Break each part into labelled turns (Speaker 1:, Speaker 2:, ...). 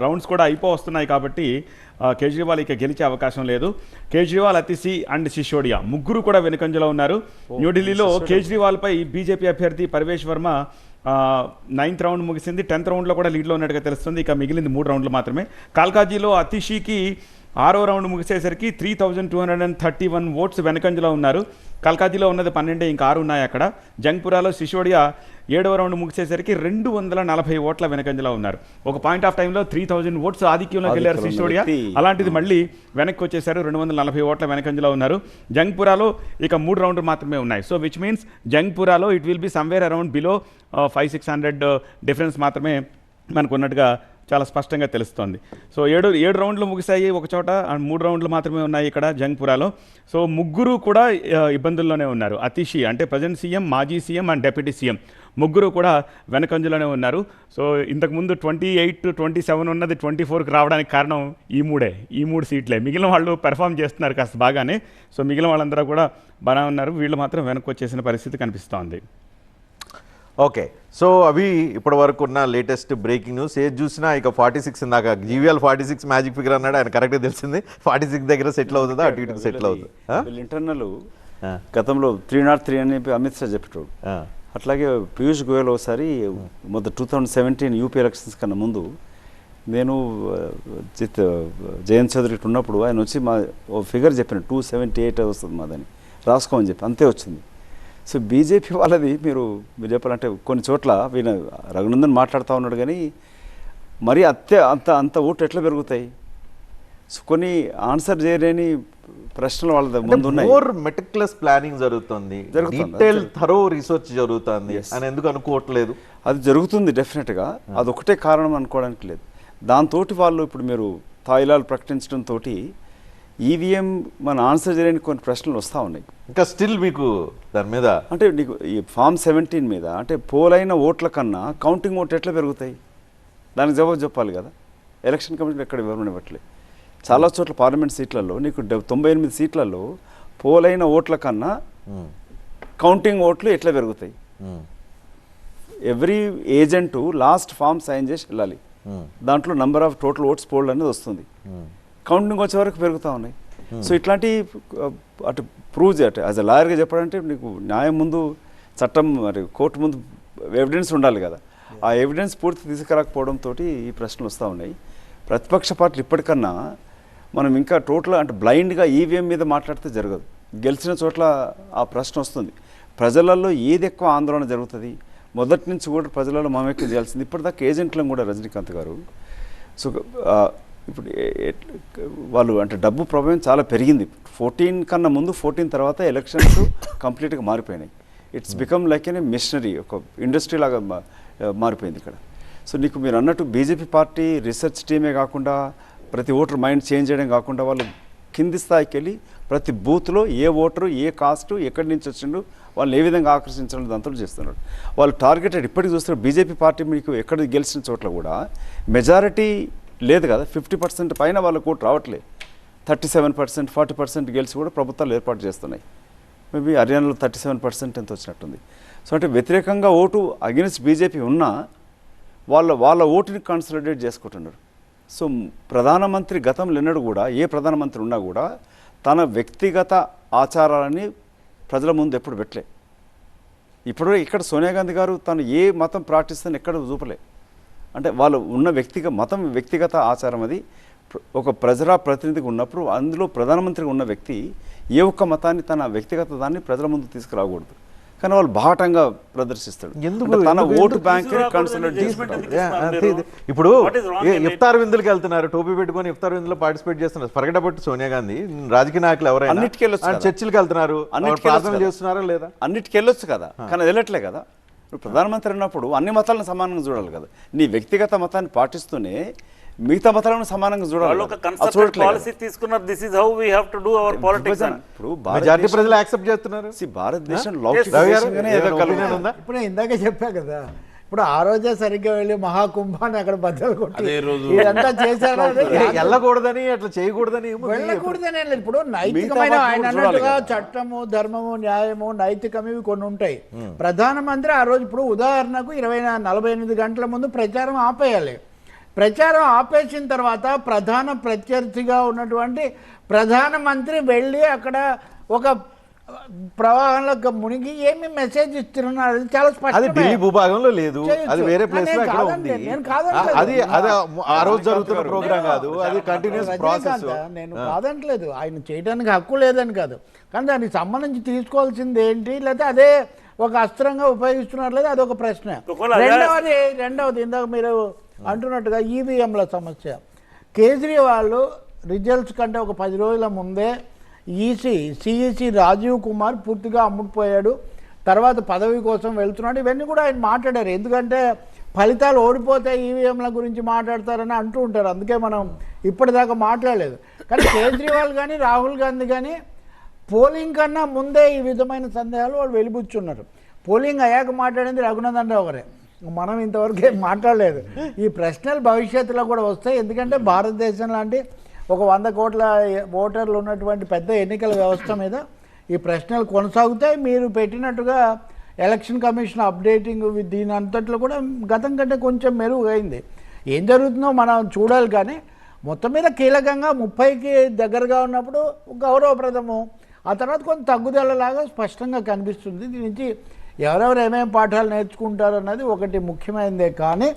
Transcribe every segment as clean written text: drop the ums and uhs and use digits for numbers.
Speaker 1: Rounds కూడా అయిపోతున్నాయి కాబట్టి కేజ్రీవాల్ ఇక గెలిచే అవకాశం లేదు. కేజ్రీవాల్, అతిషి అండ్ సిసోడియా ముగ్గురు కూడా వెనుకంజలో ఉన్నారు. న్యూఢిల్లీలో కేజ్రీవాల్పై బీజేపీ అభ్యర్థి పర్వేష్ వర్మ 9th రౌండ్ ముగిసింది. 10th రౌండ్లో కూడా లీడ్లో ఉన్నట్టుగా తెలుస్తుంది. ఇక మిగిలింది 3 రౌండ్లు మాత్రమే. కాల్కాజీలో అతిషికి 6వ రౌండ్ ముగిసేసరికి 3231 ఓట్స్ వెనకంజలో ఉన్నారు. కల్కాజీలో ఉన్నది 12, ఇంకా 6 ఉన్నాయి అక్కడ. జంగ్పురాలో సిసోడియా 7వ రౌండ్ ముగిసేసరికి 240 ఓట్ల వెనకంజలో ఉన్నారు. ఒక పాయింట్ ఆఫ్ టైంలో 3000 ఓట్స్ ఆధిక్యంలోకి వెళ్ళారు సిసోడియా. అలాంటిది మళ్ళీ వెనక్కి వచ్చేసారు, 240 ఓట్ల వెనకంజలో ఉన్నారు. జంగ్పురాలో ఇక 3 రౌండ్లు మాత్రమే ఉన్నాయి. సో విచ్ మీన్స్ జంగ్పురాలో it will be somewhere around below 500-600 difference మాత్రమే మనకు ఉన్నట్టుగా చాలా స్పష్టంగా తెలుస్తోంది. సో 7 రౌండ్లు ముగిశాయి ఒక చోట, 3 రౌండ్లు మాత్రమే ఉన్నాయి ఇక్కడ జంగ్పురాలో. సో ముగ్గురు కూడా ఇబ్బందుల్లోనే ఉన్నారు. అతిషి అంటే ప్రజెంట్ సీఎం, మాజీ సీఎం అండ్ డిప్యూటీ సీఎం ముగ్గురు కూడా వెనకంజలోనే ఉన్నారు. సో ఇంతకుముందు 28-27 ఉన్నది 24కి రావడానికి కారణం ఈ 3 సీట్లే. మిగిలిన వాళ్ళు పెర్ఫామ్ చేస్తున్నారు కాస్త బాగానే. సో మిగిలిన వాళ్ళందరూ కూడా బాగా ఉన్నారు, వీళ్ళు మాత్రం వెనక్కి వచ్చేసిన పరిస్థితి కనిపిస్తోంది.
Speaker 2: ఓకే, సో అవి ఇప్పటి వరకు ఉన్న లేటెస్ట్ బ్రేకింగ్ న్యూస్. ఏది చూసినా ఇక 46 ఇందాక జీవీఎల్ 46 మ్యాజిక్ ఫిగర్ అన్నాడు ఆయన, కరెక్ట్గా తెలిసింది. 46 దగ్గర సెటిల్ అవుతుందా, అటు ఇటు సెటిల్ అవుతుంది.
Speaker 3: ఇంటర్నల్ గతంలో 303 అని అమిత్ షా చెప్పేటోడు. అట్లాగే పీయూష్ గోయల్ ఒకసారి మొదటి 2017 యూపీ ఎలక్షన్స్ కన్నా ముందు నేను జయంత్ చౌదరి ఉన్నప్పుడు ఆయన వచ్చి మా ఓ ఫిగర్ చెప్పాను, 278 వస్తుంది మాదని, రాసుకోమని చెప్పి, అంతే వచ్చింది. సో బీజేపీ వాళ్ళది మీరు చెప్పాలంటే కొన్ని చోట్ల వీళ్ళ రఘునందన్ మాట్లాడుతూ ఉన్నాడు, కానీ మరి అంత ఓట్లు ఎట్లా పెరుగుతాయి? సో కొన్ని ఆన్సర్ చేయలేని ప్రశ్నలు వాళ్ళ ముందు ఉన్నాయి.
Speaker 2: మోర్ మెటిక్యులస్ ప్లానింగ్ జరుగుతుంది, డీటెయిల్ థరో రీసెర్చ్ జరుగుతుంది అని ఎందుకు అనుకోవట్లేదు?
Speaker 3: అది జరుగుతుంది డెఫినెట్గా, అదొకటే కారణం అనుకోవడానికి లేదు. దాంతో వాళ్ళు ఇప్పుడు మీరు తాయిలాలు ప్రకటించడంతో ఈవీఎం మన ఆన్సర్ చేయలేని కొన్ని ప్రశ్నలు వస్తూ ఉన్నాయి.
Speaker 2: ఇంకా స్టిల్ మీకు దాని మీద
Speaker 3: అంటే నీకు ఈ ఫామ్ 17 మీద అంటే పోలైన ఓట్ల కన్నా కౌంటింగ్ ఓట్లు ఎట్లా పెరుగుతాయి, దానికి జవాబు చెప్పాలి కదా. ఎలక్షన్ కమిషన్ ఎక్కడ వివరణ ఇవ్వట్లేదు. చాలా చోట్ల పార్లమెంట్ సీట్లలో నీకు 98 సీట్లలో పోలైన ఓట్ల కన్నా కౌంటింగ్ ఓట్లు ఎట్లా పెరుగుతాయి? Every agent last form sign చేసి వెళ్ళాలి, దాంట్లో number of total votes polled అనేది వస్తుంది, కౌంటింగ్ వచ్చే వరకు పెరుగుతూ ఉన్నాయి. సో ఇట్లాంటి అటు ప్రూవ్ చేయట యాజ్ అ లాయర్గా చెప్పాలంటే నీకు న్యాయం ముందు చట్టం మరి కోర్టు ముందు ఎవిడెన్స్ ఉండాలి కదా. ఆ ఎవిడెన్స్ పూర్తి తీసుకురాకపోవడంతో ఈ ప్రశ్నలు వస్తూ ఉన్నాయి. ప్రతిపక్ష పార్టీలు ఇప్పటికన్నా మనం ఇంకా టోటల్ అంటే బ్లైండ్గా ఈవీఎం మీద మాట్లాడితే జరగదు. గెలిచిన చోట్ల ఆ ప్రశ్న వస్తుంది. ప్రజలలో ఏది ఎక్కువ ఆందోళన జరుగుతుంది, మొదటి నుంచి కూడా ప్రజలలో మమేకం చేయాల్సింది. ఇప్పటిదాకా ఏజెంట్లను కూడా రజనీకాంత్ గారు సో ఇప్పుడు వాళ్ళు అంటే డబ్బు ప్రభావం చాలా పెరిగింది. 14 కన్నా ముందు 14 తర్వాత ఎలక్షన్స్ కంప్లీట్గా మారిపోయినాయి. It's become like an machinery, ఒక ఇండస్ట్రీ లాగా మారిపోయింది ఇక్కడ. సో నీకు మీరు అన్నట్టు బీజేపీ పార్టీ రీసెర్చ్ టీమే కాకుండా ప్రతి ఓటర్ మైండ్ చేంజ్ చేయడం కాకుండా వాళ్ళు కింది స్థాయికి వెళ్ళి ప్రతి బూత్లో ఏ ఓటరు ఏ కాస్టు ఎక్కడి నుంచి వచ్చిండు వాళ్ళు ఏ విధంగా ఆకర్షించడం దాంతో చేస్తున్నారు. వాళ్ళు టార్గెటెడ్ ఇప్పటికి చూస్తున్నారు. బీజేపీ పార్టీ మీకు ఎక్కడ గెలిచిన చోట్ల కూడా మెజారిటీ లేదు కదా, 50% పైన వాళ్ళ ఓటు రావట్లేదు. 37%, 40% గెలిచి కూడా ప్రభుత్వాలు ఏర్పాటు చేస్తున్నాయి. మేబీ హర్యానాలో 37% ఎంత వచ్చినట్టుంది. సో అంటే వ్యతిరేకంగా ఓటు అగెన్స్ట్ బీజేపీ ఉన్నా వాళ్ళ ఓటుని కన్సల్టేట్ చేసుకుంటున్నారు. సో ప్రధానమంత్రి గతంలో ఎన్నడూ కూడా ఏ ప్రధానమంత్రి ఉన్నా కూడా తన వ్యక్తిగత ఆచారాలని ప్రజల ముందు ఎప్పుడు పెట్టలే. ఇప్పుడు ఇక్కడ సోనియా గాంధీ గారు తను ఏ మతం ప్రార్థిస్తుందని ఎక్కడ చూపలే. అంటే వాళ్ళు ఉన్న వ్యక్తిగత ఆచారం అది. ఒక ప్రజాప్రతినిధిగా ఉన్నప్పుడు అందులో ప్రధానమంత్రిగా ఉన్న వ్యక్తి ఏ ఒక్క మతాన్ని తన వ్యక్తిగత దాన్ని ప్రజల ముందు తీసుకురాకూడదు, కానీ వాళ్ళు బాహటంగా ప్రదర్శిస్తాడు. తన ఓటు బ్యాంక్ కన్సల్టేట్ చేసుకుంటారు.
Speaker 2: ఇప్పుడు ఇఫ్తార్ విందులకు వెళ్తున్నారు, టోపీ పెట్టుకొని ఇఫ్తార్ విందులో పార్టిసిపేట్ చేస్తున్నారు. ఫర్గెట్ అబౌట్ సోనియా గాంధీ, రాజకీయ నాయకులు ఎవరైనా
Speaker 3: అన్నిటికి వెళ్ళొచ్చు,
Speaker 2: చర్చిలకు వెళ్తున్నారు, ప్రార్థన చేస్తున్నారా లేదా,
Speaker 3: అన్నిటికి వెళ్ళొచ్చు కదా, కానీ వెళ్ళట్లే కదా. ఇప్పుడు ప్రధానమంత్రి అన్నప్పుడు అన్ని మతాలను సమానంగా చూడాలి కదా. నీ వ్యక్తిగత మతాన్ని పాటిస్తూనే మిగతా మతాలను సమానంగా చూడాలి.
Speaker 2: మెజారిటీ ప్రజలు యాక్సెప్ట్ చేస్తున్నారు.
Speaker 3: భారతదేశం
Speaker 4: ఇప్పుడు ఇందాక చెప్పా కదా, ఇప్పుడు ఆ రోజే సరిగ్గా వెళ్ళి మహాకుంభాన్ని అక్కడ బద్దలు కొట్టి ఇదంతా చేశారు.
Speaker 2: వెళ్ళకూడదని అట్లా చేయకూడదని
Speaker 4: వెళ్ళకూడదని లేదు. ఇప్పుడు నైతికమైన ఆయన అన్నట్టుగా చట్టము, ధర్మము, న్యాయము, నైతికం ఇవి కొన్ని ఉంటాయి. ప్రధానమంత్రి ఆ రోజు ఇప్పుడు ఉదాహరణకు 48 గంటల ముందు ప్రచారం ఆపేయాలి. ప్రచారం ఆపేసిన తర్వాత ప్రధాన ప్రత్యర్థిగా ఉన్నటువంటి ప్రధానమంత్రి వెళ్ళి అక్కడ ఒక ప్రవాహంలో మునిగి ఏమి మెసేజ్ ఇస్తున్నారు అది చాలా
Speaker 2: అది
Speaker 4: స్పష్టమే.
Speaker 2: ఢిల్లీ భూభాగంలో లేదు,
Speaker 4: చేయొచ్చు.
Speaker 2: అది వేరే ప్లేస్ లో
Speaker 4: నేను
Speaker 2: ఎక్కడ ఉంది.
Speaker 4: కాదనలేదు, నేను కాదనలేదు.
Speaker 2: అది ఆ రోజు జరుగుతున్న ప్రోగ్రామ్ కాదు, అది కంటిన్యూస్ ప్రాసెస్.
Speaker 4: నేను కాదంటలేదు, ఆయన చేయడానికి హక్కు లేదని కాదు, కానీ దానికి సంబంధించి తీసుకోవాల్సింది ఏంటి, లేకపోతే అదే ఒక అస్త్రంగా ఉపయోగిస్తున్నారు లేదా అదొక ప్రశ్న. రెండవది ఇందాక మీరు అంటున్నట్టుగా ఈవీఎంల సమస్య. కేజ్రీవాల్ రిజల్ట్స్ కంటే ఒక 10 రోజుల ముందే సిఈసి రాజీవ్ కుమార్ పూర్తిగా అమ్ముడుపోయాడు, తర్వాత పదవి కోసం వెళ్తున్నాడు, ఇవన్నీ కూడా ఆయన మాట్లాడారు. ఎందుకంటే ఫలితాలు ఓడిపోతే ఈవీఎంల గురించి మాట్లాడతారని అంటూ ఉంటారు, అందుకే మనం ఇప్పటిదాకా మాట్లాడలేదు. కానీ కేజ్రీవాల్ కానీ రాహుల్ గాంధీ కానీ పోలింగ్ కన్నా ముందే ఈ విధమైన సందేహాలు వాళ్ళు వెలిబుచ్చున్నారు. పోలింగ్ అయ్యాక మాట్లాడింది రఘునందన్ రావు గారే, మనం ఇంతవరకు ఏం మాట్లాడలేదు. ఈ ప్రశ్నలు భవిష్యత్తులో కూడా వస్తాయి, ఎందుకంటే భారతదేశం లాంటి ఒక 100 కోట్ల ఓటర్లు ఉన్నటువంటి పెద్ద ఎన్నికల వ్యవస్థ మీద ఈ ప్రశ్నలు కొనసాగుతాయి. మీరు పెట్టినట్టుగా ఎలక్షన్ కమిషన్ అప్డేటింగ్ దీని అంతట్లో కూడా గతం కంటే కొంచెం మెరుగైంది. ఏం జరుగుతుందో మనం చూడాలి, కానీ మొత్తం మీద కీలకంగా 30కి దగ్గరగా ఉన్నప్పుడు గౌరవప్రదము, ఆ తర్వాత కొంత తగ్గుదలలాగా స్పష్టంగా కనిపిస్తుంది. దీని నుంచి ఎవరెవరు ఏమేమి పాఠాలు నేర్చుకుంటారు అన్నది ఒకటి ముఖ్యమైనదే, కానీ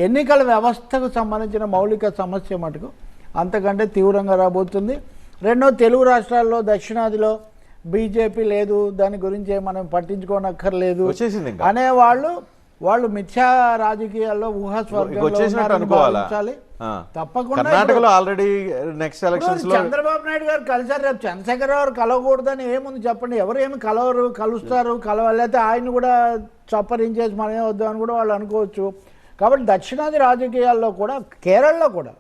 Speaker 4: ఎన్నికల వ్యవస్థకు సంబంధించిన మౌలిక సమస్య మటుకు అంతకంటే తీవ్రంగా రాబోతుంది. రెండో, తెలుగు రాష్ట్రాల్లో దక్షిణాదిలో బీజేపీ లేదు, దాని గురించి మనం పట్టించుకోనక్కర్లేదు అనేవాళ్ళు వాళ్ళు మిథ్యా రాజకీయాల్లో ఊహాస్వర్గాలు తప్పకుండా.
Speaker 2: కర్ణాటకలో ఆల్రెడీ నెక్స్ట్ ఎలక్షన్స్ లో
Speaker 4: చంద్రబాబు నాయుడు గారు కలిసారు, రేపు చంద్రశేఖరరావు కలవకూడదని ఏముంది చెప్పండి, ఎవరు ఏమి కలుస్తారు, కలవలేతే ఆయన కూడా చప్పరించేసి మనమే వద్దామని కూడా వాళ్ళు అనుకోవచ్చు. కాబట్టి దక్షిణాది రాజకీయాల్లో కూడా కేరళలో కూడా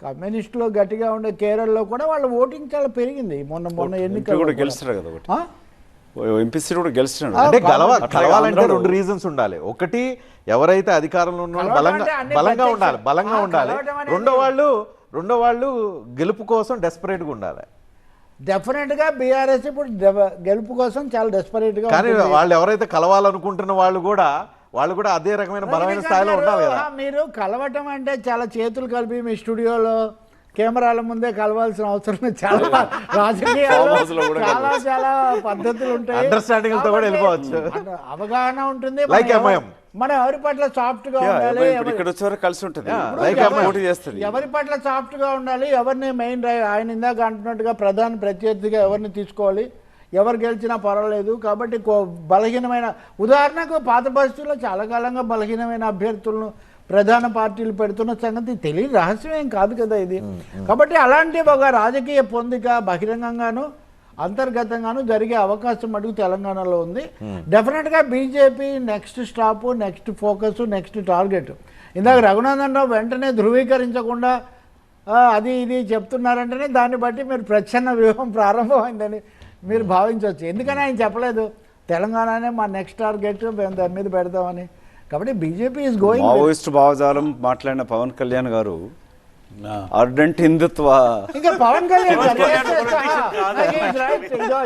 Speaker 4: కమ్యూనిస్టులు గట్టిగా ఉండే కేరళలో కూడా వాళ్ళ ఓటింగ్ చాలా పెరిగింది. మొన్న ఎన్నికలు
Speaker 3: కూడా గెలుస్తారు కదా, ఎంపీ సీట్ కూడా గెలుస్తున్నాడు.
Speaker 2: అంటే కలవాలంటే 2 రీజన్స్ ఉండాలి. ఒకటి, ఎవరైతే అధికారంలో ఉన్నారో బలంగా ఉండాలి. రెండో వాళ్ళు గెలుపు కోసం డెస్పరేట్ గా ఉండాలి.
Speaker 4: డెఫినెట్ గా బీఆర్ఎస్ ఇప్పుడు గెలుపు కోసం చాలా డెస్పరేట్ గా.
Speaker 2: కానీ వాళ్ళు ఎవరైతే కలవాలనుకుంటున్న వాళ్ళు కూడా అదే రకమైన బలమైన స్థాయిలో ఉండాలి కదా.
Speaker 4: మీరు కలవటం అంటే చాలా చేతులు కలిపి మీ స్టూడియోలో కెమెరాల ముందే కలవాల్సిన అవసరం చాలా, రాజకీయాల్లో చాలా పద్ధతులు ఉంటాయి,
Speaker 2: అండర్స్టాండింగ్ తో కూడా వెళ్ళిపోవచ్చు,
Speaker 4: అవగాహన ఉంటుంది. మనం ఎవరి పట్ల సాఫ్ట్ గా ఉండాలి, ఎవరి పట్ల సాఫ్ట్ గా ఉండాలి, ఎవరిని మెయిన్ ఆయన ఇందాక అంటున్నట్టుగా ప్రధాన ప్రత్యర్థిగా ఎవరిని తీసుకోవాలి, ఎవరు గెలిచినా పర్వాలేదు. కాబట్టి బలహీనమైన, ఉదాహరణకు పాత పరిస్థితుల్లో చాలా కాలంగా బలహీనమైన అభ్యర్థులను ప్రధాన పార్టీలు పెడుతున్న సంగతి తెలియని రహస్యమేం కాదు కదా ఇది. కాబట్టి అలాంటి ఒక రాజకీయ పొందిక బహిరంగంగాను అంతర్గతంగాను జరిగే అవకాశం మటుకు తెలంగాణలో ఉంది. డెఫినెట్గా BJP next stop, next focus, next target. ఇందాక రఘునందన్ రావు వెంటనే ధృవీకరించకుండా అది ఇది చెప్తున్నారంటేనే దాన్ని బట్టి మీరు ప్రచ్ఛన్న వ్యూహం ప్రారంభమైందని మీరు భావించవచ్చు. ఎందుకని ఆయన చెప్పలేదు తెలంగాణనే మా నెక్స్ట్ టార్గెట్, మేము దాని మీద పెడతామని. కాబట్టి బీజేపీ ఈస్ గోయింగ్.
Speaker 3: మావోయిస్ట్ భావజాలం మాట్లాడిన పవన్ కళ్యాణ్ గారు అర్డెంట్ హిందుత్వ,
Speaker 4: ఇంకా పవన్ కళ్యాణ్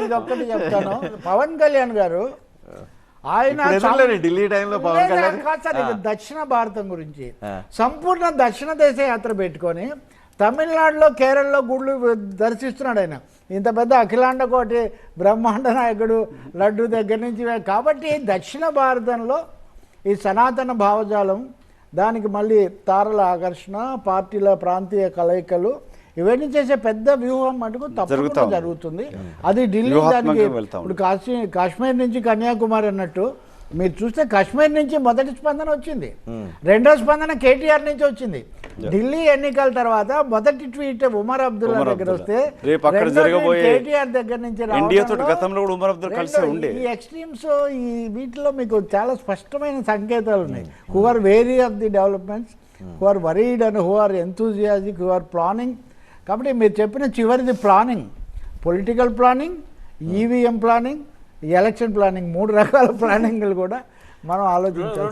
Speaker 4: ఇదొక్కటి చెప్తాను. పవన్ కళ్యాణ్ గారు ఆయన
Speaker 2: ఢిల్లీ టైంలో పవన్ కళ్యాణ్
Speaker 4: దక్షిణ భారతం గురించి సంపూర్ణ దక్షిణ దేశ యాత్ర పెట్టుకొని తమిళనాడులో కేరళలో గుళ్ళు దర్శిస్తున్నాడు ఆయన. ఇంత పెద్ద అఖిలాండ కోటి బ్రహ్మాండ నాయకుడు లడ్డు దగ్గర నుంచి. కాబట్టి దక్షిణ భారతంలో ఈ సనాతన భావజాలం, దానికి మళ్ళీ తారల ఆకర్షణ, పార్టీల ప్రాంతీయ కలయికలు, ఇవన్నీ చేసే పెద్ద వ్యూహం మటుకు తప్పకుండా జరుగుతుంది. అది ఢిల్లీ, దానికి ఇప్పుడు కాశ్మీర్ నుంచి కన్యాకుమారి అన్నట్టు మీరు చూస్తే కాశ్మీర్ నుంచి మొదటి స్పందన వచ్చింది, రెండో స్పందన కేటీఆర్ నుంచి వచ్చింది. ఢిల్లీ ఎన్నికల తర్వాత మొదటి ట్వీట్ ఉమర్ అబ్దుల్లా దగ్గర వస్తే కేటీఆర్ దగ్గర నుంచి ఈ ఎక్స్ట్రీమ్స్, ఈ వీటిలో మీకు చాలా స్పష్టమైన సంకేతాలు ఉన్నాయి. Who are wary of the developments, who are worried and who are enthusiastic, who are planning. కాబట్టి మీరు చెప్పిన చివరిది planning, political planning, EVM planning, election planning, 3 రకాల ప్లానింగ్లు కూడా మనం ఆలోచించాలి.